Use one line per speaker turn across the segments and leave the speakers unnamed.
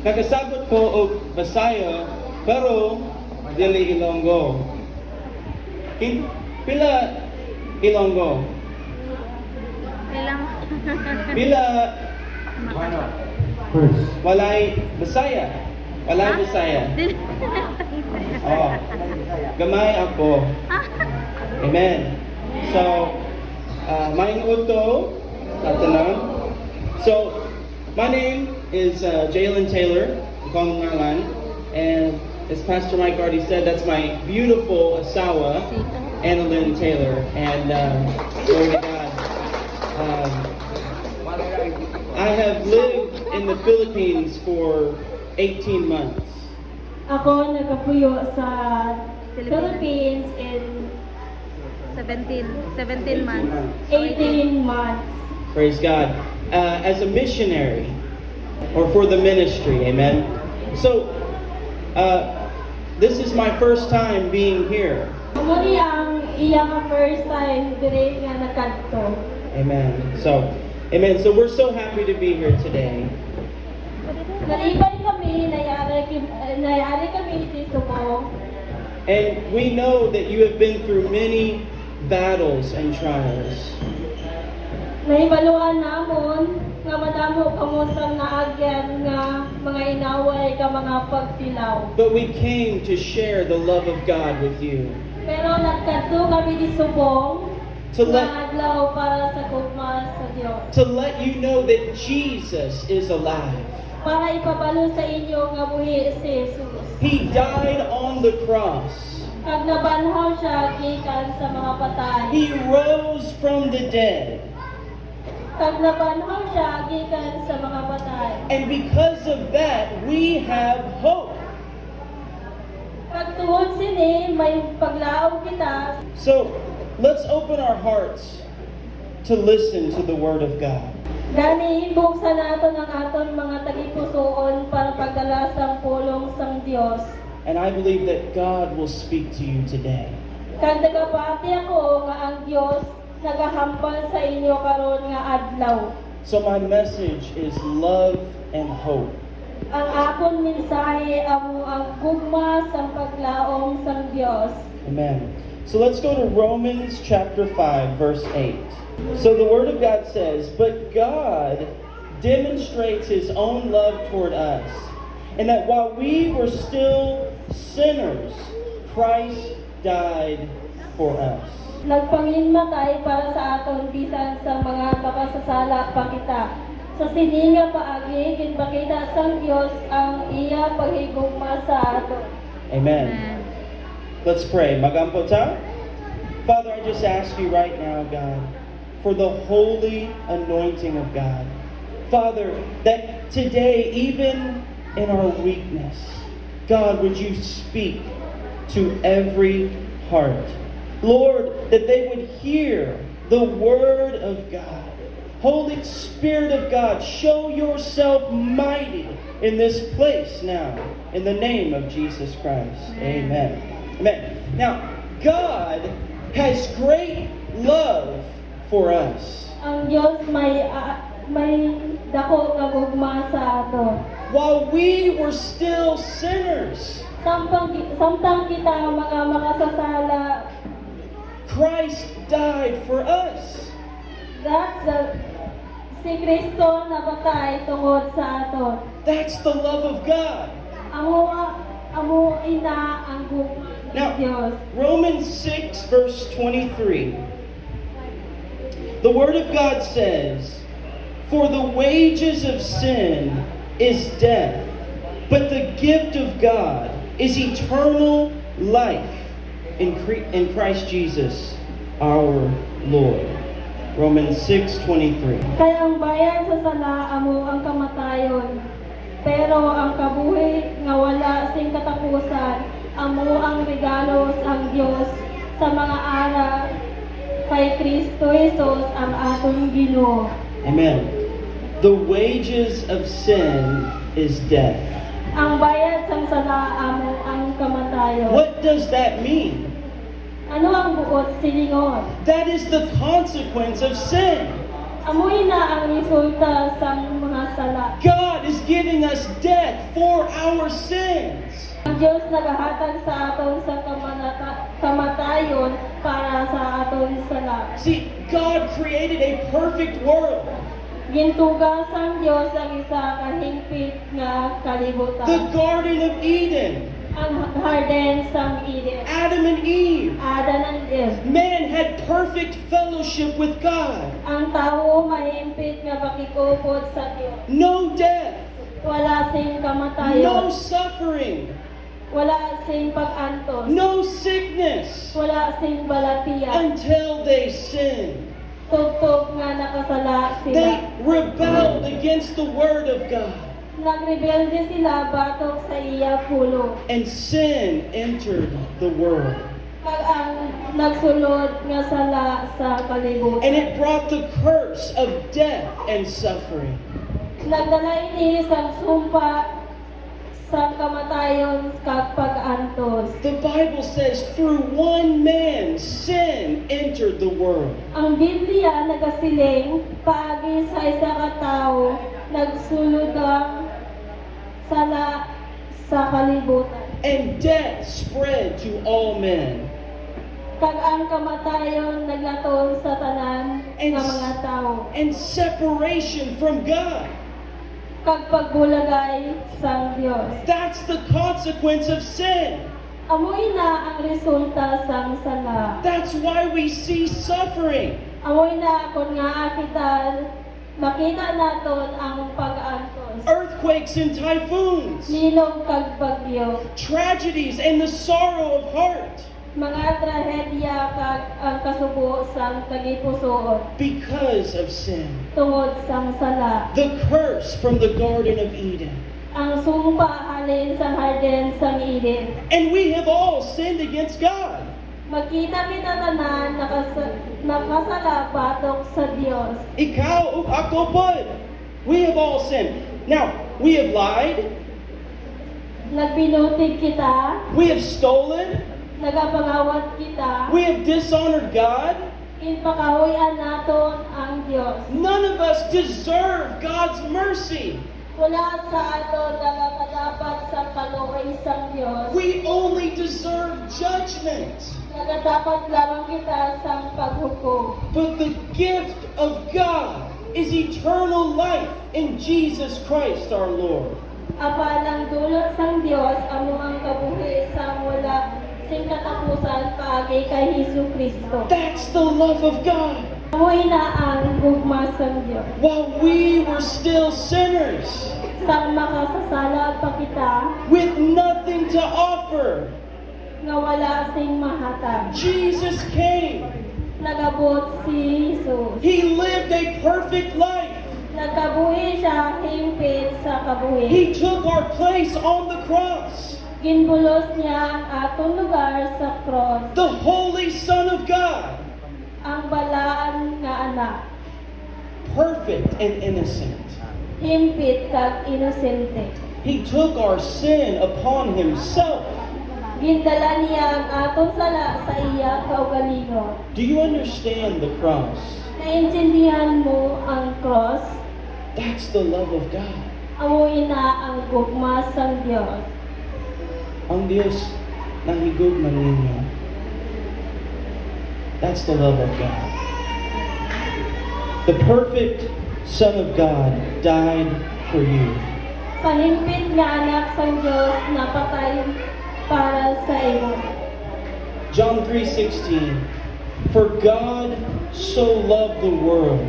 Nakasabot ko og Bisaya, pero dili Ilonggo. Pila Ilonggo?
Kailang.
Pila
First.
walay Bisaya? Walay Bisaya. Oh. Gamay ako. Amen. So, maing uto, tatanang. So, my name is Jalen Taylor, Kong Marlan, and as Pastor Mike already said, that's my beautiful asawa, Annalyn Taylor, and glory to God. I have lived in the Philippines for 18 months.
Ako nagkapuyo sa Philippines in
17 months.
18 months.
Praise God. As a missionary, or for the ministry, amen. So, this is my first time being here.
Muli ang iyang first time dire nga nakadto.
Amen. So, amen. So we're so happy to be here today.
Nalibay kami, nayari kami dito mo.
And we know that you have been through many battles and trials.
Nahibaluan namon nga madamo kamo sa naagyan nga mga inaway ka mga pagtilaw.
But we came to share the love of God with you.
Pero nagkadto kami di subong
To
nga
let,
adlaw para sa gugma sa Dios.
to let you know that Jesus is alive.
Para ipabalo sa inyo nga buhi si Jesus.
He died on the cross.
Kag nabanhaw siya gikan sa mga patay.
He rose from the dead.
Kag nabanhaw siya gikan sa mga patay.
And because of that, we have hope.
Kag tuod sini may paglaom kita.
So, let's open our hearts to listen to the Word of God.
Gani buksan naton ang aton mga tagipusoon para pagdala sang pulong sang Dios.
And I believe that God will speak to you today.
Kag nagapati ako nga ang Dios nagahampan sa inyo karon nga adlaw.
So my message is love and hope.
Ang akon mensahe amo ang gugma sang paglaom sang Dios.
Amen. So let's go to Romans chapter 5, verse 8. So the Word of God says, "But God demonstrates His own love toward us, and that while we were still sinners, Christ died for us."
Nagpanginmatay para sa aton bisan sa mga makasasala pa kita. Sa sininga paagi ginpakita sang Dios ang iya paghigugma sa aton.
Amen. Let's pray. Magampo ta? Father, I just ask you right now, God, for the holy anointing of God. Father, that today, even in our weakness, God, would you speak to every heart. Lord, that they would hear the word of God. Holy Spirit of God, show yourself mighty in this place now. In the name of Jesus Christ. Amen. Amen. Now, God has great love for us.
Ang Dios may dako nga gugma sa aton.
While we were still sinners,
Samtang kita mga makasasala,
Christ died for us.
that's si Kristo nabatay tungod sa aton.
That's the love of God.
Amo ina ang gugma
Now,
ng Dios.
Romans 6, verse 23. The Word of God says, "For the wages of sin is death, but the gift of God is eternal life in Christ Jesus our Lord." Romans 6:23.
Kaya ang bayan sa sala amo ang kamatayon, pero ang kabuhi nga wala sing katapusan amo ang regalo sang Dios sa mga ara kay Kristo Jesus ang atong Ginoo.
Amen. The wages of sin is death.
Ang bayad sang sala amo ang kamatayon.
What does that mean?
Ano ang buot silingon?
That is the consequence of sin.
Amoy na ang resulta sang mga sala.
God is giving us death for our sins.
Ang Diyos nagahatag sa aton sa kamatayon para sa aton sala.
See, God created a perfect world.
Gintugas ang Diyos ang isa kahingpit nga kalibutan.
The Garden of Eden.
Ang harden sang Eden.
Adam and Eve.
Adan and Eve.
Man had perfect fellowship with God.
Ang tao mahimpit nga pakikupod sa Diyos.
No death.
Wala sing
No
kamatayon.
suffering.
Wala sing pag-antos.
No sickness.
Wala sing balatian.
Until they sinned.
Tugtog nga nakasala
They
sila.
rebelled against the Word of God.
Nagrebelde sila batok sa iya pulo.
And sin entered the world.
Kag ang nagsulod nga sala sa kalibutan.
And it brought the curse of death and suffering.
Nagdala ini sa sumpa sa kamatayon kag pag-antos.
The Bible says through one man sin entered the world.
Ang Biblia nagasiling paagi sa isa ka tawo nagsulod ang sala sa kalibutan.
And death spread to all men.
Kag ang kamatayon naglaton sa tanan
And-
nga mga tawo.
And separation from God.
Kag pagbulagay sang Dios.
That's the consequence of sin.
Amoy na ang resulta sang sala.
That's why we see suffering.
Amoy na kung nga akitan makita naton ang pag-antos.
Earthquakes and typhoons.
Lilong kag bagyo.
Tragedies and the sorrow of heart.
Mga trahedya kag ang kasubo sang tagipusoon
Because of sin.
tungod sang sala.
The curse from the Garden of Eden.
Ang sumpa halin sa harden sang Eden.
And we have all sinned against God.
Magkita kita tanan nakasala batok sa Dios.
Ikaw o ako po. We have all sinned. Now, we have lied.
Nagbinutig kita,
We have stolen.
nagapangawat kita,
We have dishonored God.
inpakahuyan naton ang Dios.
None of us deserve God's mercy.
Wala sa aton nagakadapat sa kaluoy sang Dios.
We only deserve judgment.
Nagadapat lamang kita sang paghukom.
But the gift of God is eternal life in Jesus Christ our Lord.
Apan ang dulot sang Dios amo ang kabuhi sang wala sing katapusan paagi kay Hesus Kristo.
That's the love of God.
Amoy na ang gugma sang Dios.
While we were still sinners,
Sang makasasala pa kita
with nothing to offer,
nga wala sing mahatag.
Jesus came.
Nagabot si Jesus.
He lived a perfect life.
Nagkabuhi siya himpit sa kabuhi.
He took our place on the cross.
Ginbulos niya ang atong lugar sa cross.
The Holy Son of God,
Ang balaan nga anak.
perfect and innocent.
Himpit kag inosente.
He took our sin upon himself.
Gindala niya ang atong sala sa iya kaugalingon.
Do you understand the cross?
Naintindihan mo ang cross?
That's the love of God.
Amoy na ang gugma sang Dios.
Ang Diyos nahigugman ninyo. That's the love of God. The perfect Son of God died for you.
Sa himpit nga anak sang Dios napatay para sa imo.
John 3:16. For God so loved the world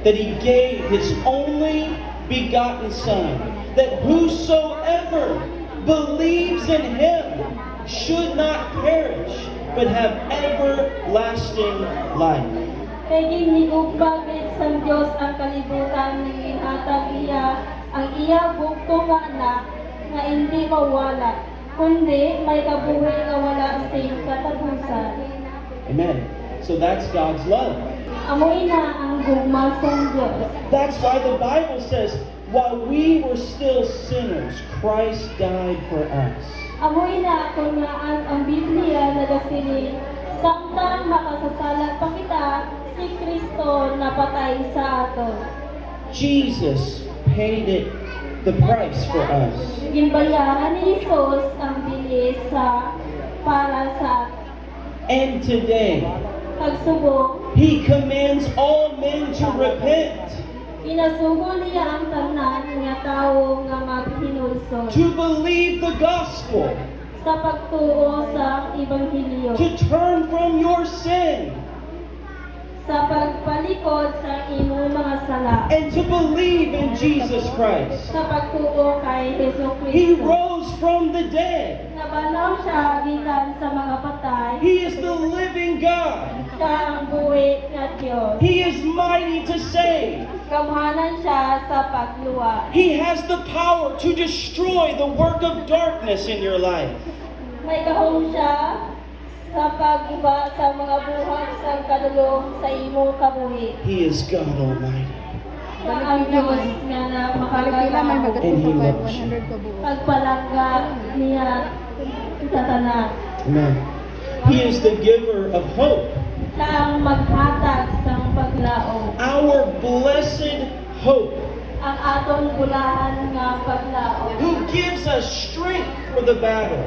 that he gave his only begotten Son, that whosoever believes in him should not perish, but have everlasting life.
Kay ginhigugma gid sang Dios ang kalibutan ning inhatag iya ang iya bugtong nga anak nga hindi mawala kundi may kabuhi nga wala sing katapusan.
Amen. So that's God's love.
Amoy na ang gugma sang Dios.
That's why the Bible says, while we were still sinners, Christ died for us.
Amoy na kung nga ang Biblia nagasiling samtang makasasala pa kita si Kristo napatay sa aton.
Jesus paid it, the price for us.
Ginbayaran ni Jesus ang bilis para sa
And today,
pagsubok.
He commands all men to repent,
Inasugo niya ang tanan nga tawo nga maghinulsol
to believe the gospel,
sa pagtuo sa Ebanghelyo,
to turn from your sin,
sa pagpalikod sa imong mga sala,
and to believe in Jesus Christ.
sa pagtuo kay Hesus
He
Kristo.
rose from the dead.
Nabanaw siya gikan sa mga patay.
He is the living God.
Siya ang buhi nga Dios.
He is mighty to save.
Kamuhanan siya sa pagluwa.
He has the power to destroy the work of darkness in your life.
May gahom siya sa pag-iba sa mga buhat sa kadulong sa imong kabuhi.
He is God Almighty.
Siya ang Diyos nga na
Pila may
makagalaw.
And he
magasusukan
loves you.
100 ka buo.
Pagpalangga niya itatanan.
Amen. He is the giver of hope.
Siya ang maghatag sa paglaom.
Our blessed hope.
Ang aton bulahan nga paglaom.
Who gives us strength for the battle.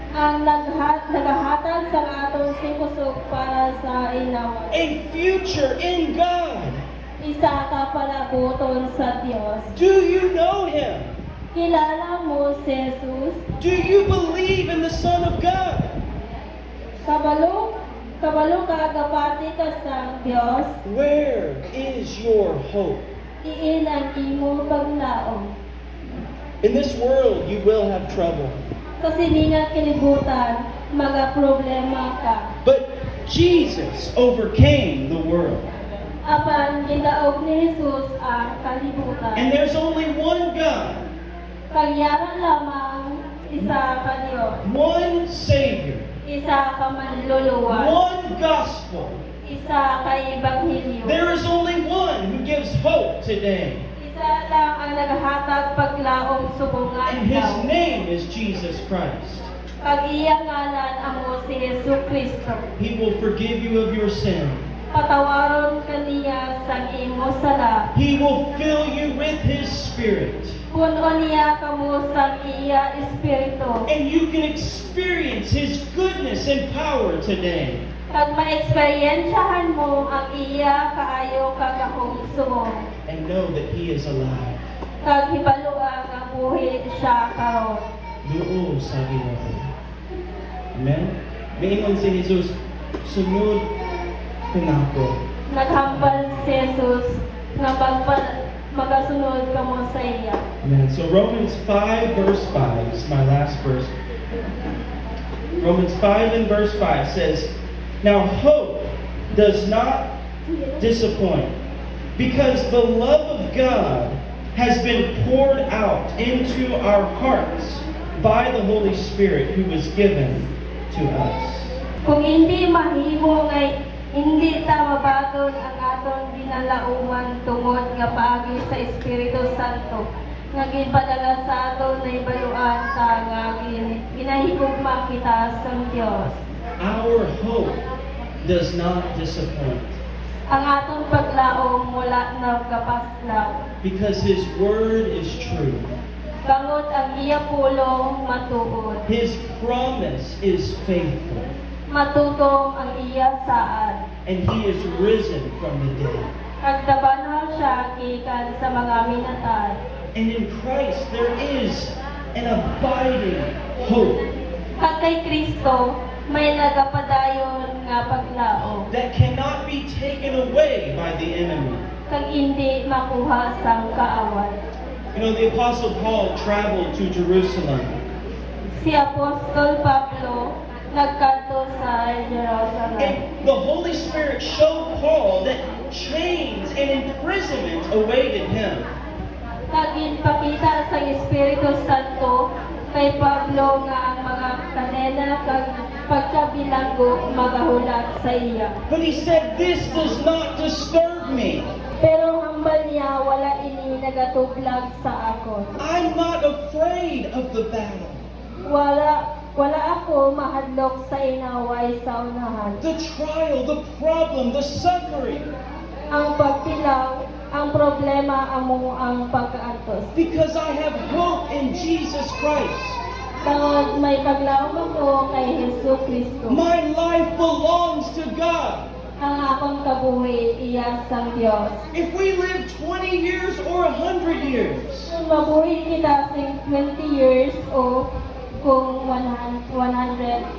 Ang naghahatag sa aton sikusog para sa inawan.
A future in God.
Isa ka palabuton sa Dios.
Do you know Him?
Kilala mo si Jesus.
Do you believe in the Son of God?
Kabalo ka gapati ka sa Dios.
Where is your hope?
Iin ang imong paglaom.
In this world, you will have trouble.
Kasi nga kilibutan, mga problema ka.
But Jesus overcame the world.
Apan gidaog ni Jesus ang kalibutan.
And there's only one God,
Kagyaran lamang isa ka Dios.
one Savior,
Isa ka manluluwas.
one gospel.
Isa ka ebanghelyo.
There is only one who gives hope today.
Isa lang ang naghatag paglaom subungan
And His
daw.
name is Jesus Christ.
Pag iya ngalan amo si Hesus Kristo.
He will forgive you of your sin.
Patawaron kaniya sa imo sala.
He will fill you with His Spirit.
Puno niya kamo sa iya espiritu.
And you can experience His goodness and power today.
Pag ma-experiensyahan mo ang iya kaayo kagahong sumo.
And know that He is alive.
Kag hibaluan nga buhi siya karon.
Doon sa Ginoo. Amen? Maingon si Jesus, sunod ka nako.
Naghambal si Jesus nga magasunod kamo sa iya.
Amen. So Romans 5 verse 5 is my last verse. Romans 5 and verse 5 says, now hope does not disappoint, because the love of God has been poured out into our hearts by the Holy Spirit who was given to us.
Kung hindi mahimo ngay hindi ta mabaton ang aton ginalauman tungod nga paagi sa Espiritu Santo nga ginpadala sa aton na ibaluan ta nga ginahigugma kita sa Dios.
Our hope does not disappoint,
Ang aton paglaom wala na kapaslaw.
because His word is true.
Bangod ang iya pulong matuod.
His promise is faithful,
Matutong ang iya saad.
and He is risen from the dead.
Kagdabanhal siya gikan sa mga minatay.
And in Christ there is an abiding hope
Kag kay Kristo may nagapadayon nga paglaom.
that cannot be taken away by the enemy.
Kag hindi makuha sang kaaway.
You know, the Apostle Paul traveled to Jerusalem,
Si Apostol Pablo nagkadto sa Jerusalem.
and the Holy Spirit showed Paul that chains and imprisonment awaited him.
Kag ginpakita sa Espiritu Santo kay Pablo nga ang mga kadena kag pagkabilanggo magahulat sa iya.
But he said, this does not disturb me.
Pero hambal niya wala ini nagatublag sa akon.
I'm not afraid of the battle.
Wala ako mahadlok sa inaway sa unahan.
The trial, the problem, the suffering.
Ang pagpilaw, ang problema amo ang pagkaantos.
Because I have hope in Jesus Christ.
Tawag may paglaom ako kay Hesus Kristo.
My life belongs to God.
Ang akong kabuhi iya sang Dios.
If we live 20 years or 100 years,
Kung mabuhi kita sing 20 years o kung 100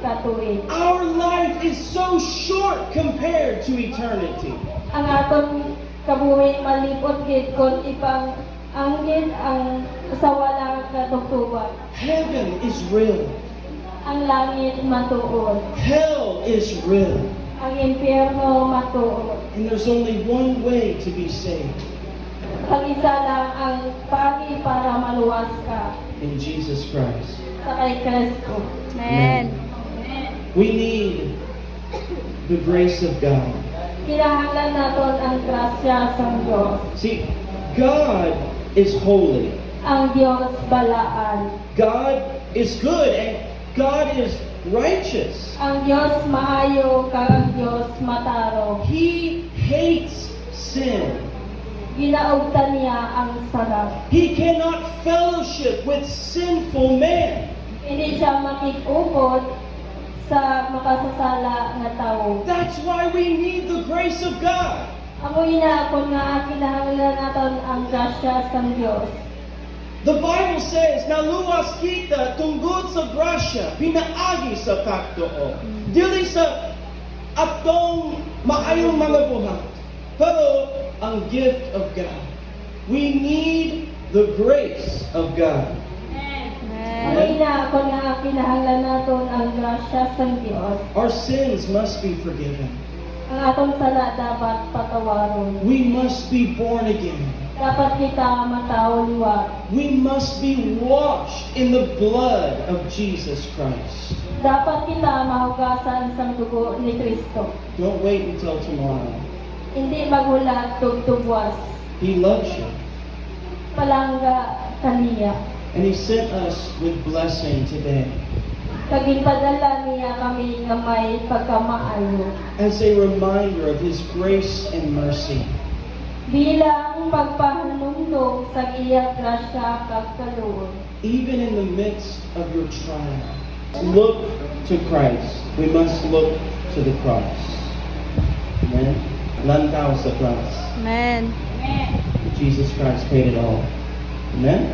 katuig.
our life is so short compared to eternity.
Ang atong kabuhi malipot gid kon ipang anggid ang sa walang katugtugan.
Heaven is real.
Ang langit matuod.
Hell is real.
Ang impyerno matuod.
And there's only one way to be saved.
Ang isa lang ang pagi para maluwas ka
In Jesus Christ.
sa kay Kristo.
Amen.
We need the grace of God.
Kinahanglan naton ang grasya sa Dios.
See, God is holy.
Ang Dios balaan.
God is good and God is righteous.
Ang Dios maayo kag ang Dios mataro.
He hates sin.
Ginaugtan niya ang sarap.
He cannot fellowship with sinful man.
Hindi siya makikupot sa makasasala nga tawo.
That's why we need the grace of God.
Amo ina ako nga kinahanglan naton ang grasya sa Dios.
The Bible says, naluwas kita tungkol sa grasya, pinaagi sa kakdoo. Dili sa atong maayong mga buhat. Pero ang gift of God. We need the grace of God.
Amo ina ako nga kinahanglan naton ang grasya sa Dios.
Our sins must be forgiven.
Ang atong sala dapat patawaron.
We must be born again.
Dapat kita matawliwa.
We must be washed in the blood of Jesus Christ.
Dapat kita mahugasan sa dugo ni Kristo.
Don't wait until tomorrow.
Hindi magulat tugtugwas.
He loves you.
Palangga kaniya.
And He sent us with blessing today
Kaginpadala niya kami nga may pagkamaayo.
as a reminder of His grace and mercy.
Bilang pagpahanumdum sa iya grasya kag kaluoy.
Even in the midst of your trial, look to Christ. We must look to the cross. Amen? Lantaw sa cross.
Amen.
Jesus Christ paid it all. Amen?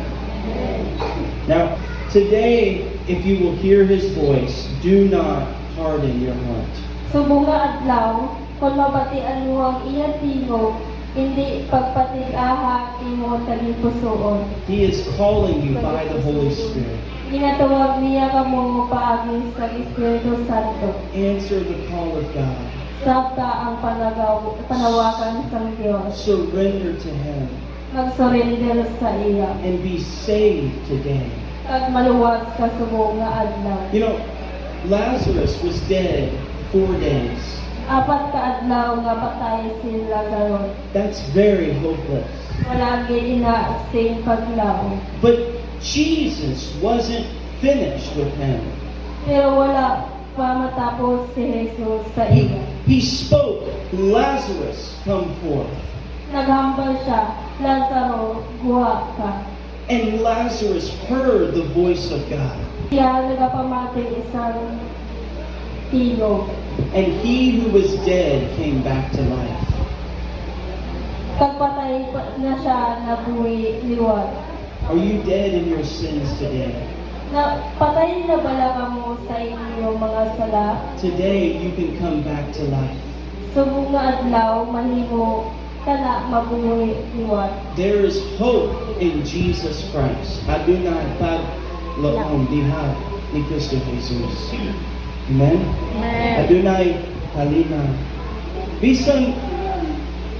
Now, today, if you will hear His voice, do not harden your heart.
Subong nga adlaw, kung mabatian mo ang iyang tingog, hindi pagpatig-aha imo taging pusoon.
He is calling you by the Holy Spirit.
Ginatawag niya kamo paagi sa Espiritu Santo.
Answer the call of God.
Sabta ang panawagan sa Diyos.
Surrender to Him
Mag-surrender sa iya.
and be saved today.
Kag maluwas ka subong nga adlaw.
You know, Lazarus was dead 4 days.
4 ka adlaw nga patay si Lazaro.
That's very hopeless.
Wala gid ina sing paglaw.
But Jesus wasn't finished with him.
Pero wala pa matapos si Jesus sa
He,
iya.
he spoke, Lazarus, come forth.
Naghambal siya, Lazaro, guha ka.
And Lazarus heard the voice of God.
Siya nagapamating isang tingog.
And he who was dead came back to life.
Kagpatay na siya, nabuhi liwat.
Are you dead in your sins today?
Na patay na bala ka mo sa inyong mga sala.
Today you can come back to life.
Subong nga adlaw, mahimo kana mabuhi liwat.
There is hope in Jesus Christ. Adunay pag loong diha ni Kristo Jesus. Amen?
Amen.
Adunay halina. Bisan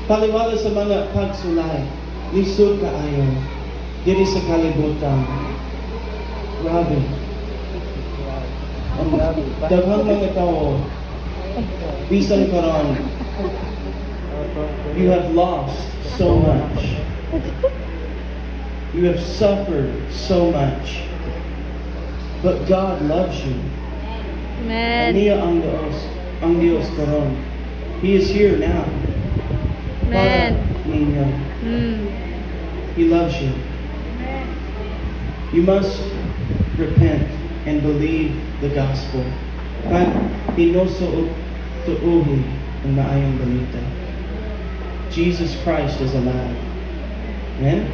paliwala sa mga pagsulay, lisod kaayo diri sa kalibutan. Grabe. Ang daghang mga tao, bisan karon, you have lost so much. You have suffered so much. But God loves you.
Amen.
Niya ang Diyos karon. He is here now.
Amen.
Para ninyo.
Mm.
He loves you. You must repent and believe the gospel. At inosuutuuhin ang maayong balita. Jesus Christ is alive. Amen?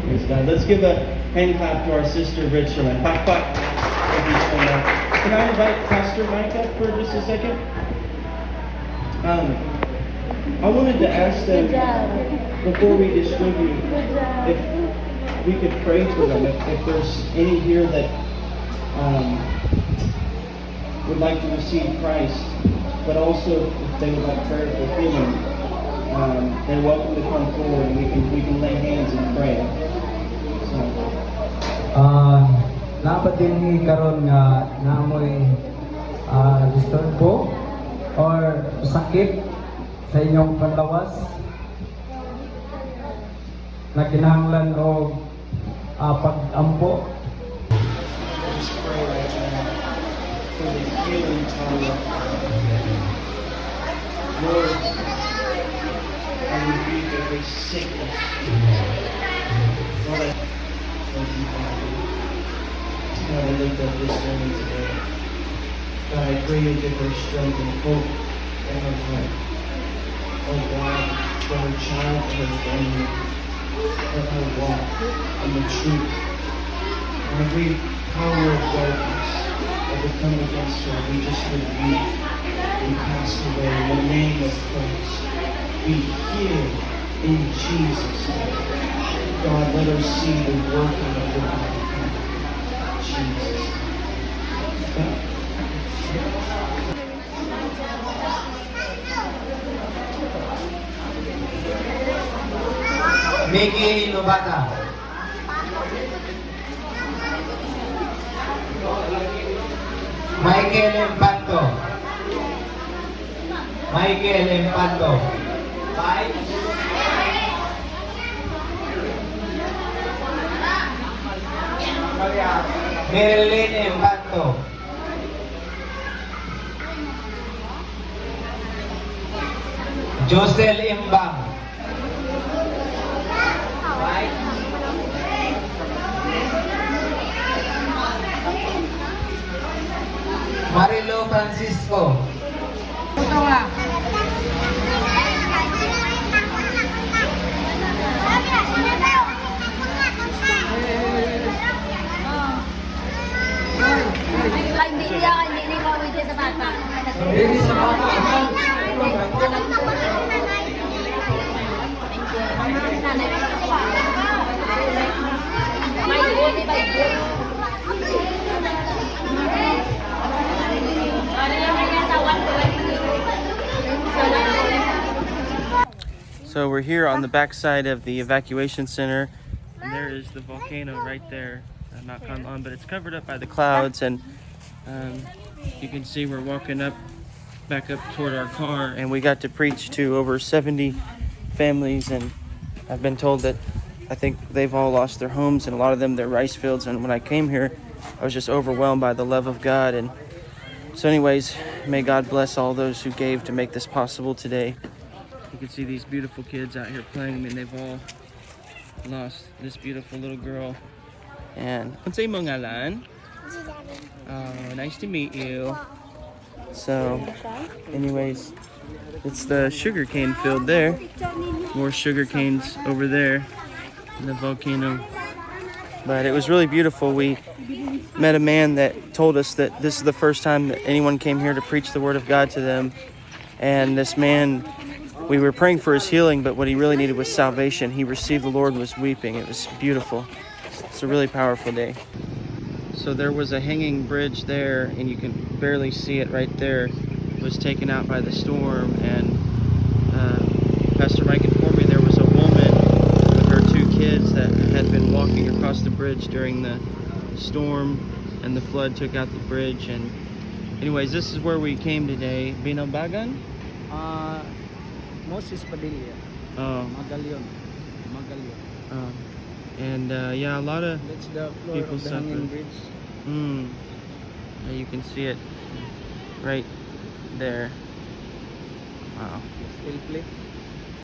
Praise God. Let's give a hand clap to our sister Richland. Pakpak. Thank you so much. Can I invite Pastor Mike up for just a second? I wanted to ask them, before we distribute, if we could pray for them, if there's any here that would like to receive Christ, but also if they would like prayer for healing, they're welcome to come forward and we can lay hands and pray. So,
Dapat din ni karon nga namoy disturbo or sakit sa inyong panlawas na kinahanglan o pag-ampo.
just pray right now for the healing power of God. Lord, I rebuke every sickness. Lord, I thank you, Father. God, I lift up this woman today. God, I pray you give her strength and hope in her heart. Oh God, for her child, for her family, for her walk in the truth. Every power of darkness that would come against her, we just rebuke and pass away in the name of Christ. Be healed in Jesus' name. God, let her see the working of the body. Jesus. God.
Mickey Lubata. Michael Empanto. Michael Empanto. Five. Marilyn Empanto. Josel Imbang. Marilo Francisco.
Hindi ko with sa bata.
Baby sa bata.
So we're here on the backside of the evacuation center, and there is the volcano right there, Mount Kanlan, but it's covered up by the clouds, and you can see we're walking back up toward our car, and we got to preach to over 70 families, and I've been told that I think they've all lost their homes, and a lot of them their rice fields, and when I came here, I was just overwhelmed by the love of God. And so anyways, may God bless all those who gave to make this possible today. You can see these beautiful kids out here playing. I mean, they've all lost this beautiful little girl. And what's your ngalan? Oh, nice to meet you. So, anyways, it's the sugarcane field there. More sugar canes over there in the volcano. But it was really beautiful. We met a man that told us that this is the first time that anyone came here to preach the word of God to them. And this man, we were praying for his healing, but what he really needed was salvation. He received the Lord and was weeping. It was beautiful. It's a really powerful day. So there was a hanging bridge there, and you can barely see it right there. It was taken out by the storm, and Pastor Mike informed me there was a woman with her two kids that had been walking across the bridge during the storm, and the flood took out the bridge. And anyways, this is where we came today. Binabagan?
Moses Padilla.
Oh.
Magalion.
And yeah, a lot of
That's the floor
people
of the
suffer.
hanging bridge.
You can see it right there. Wow.
Still play.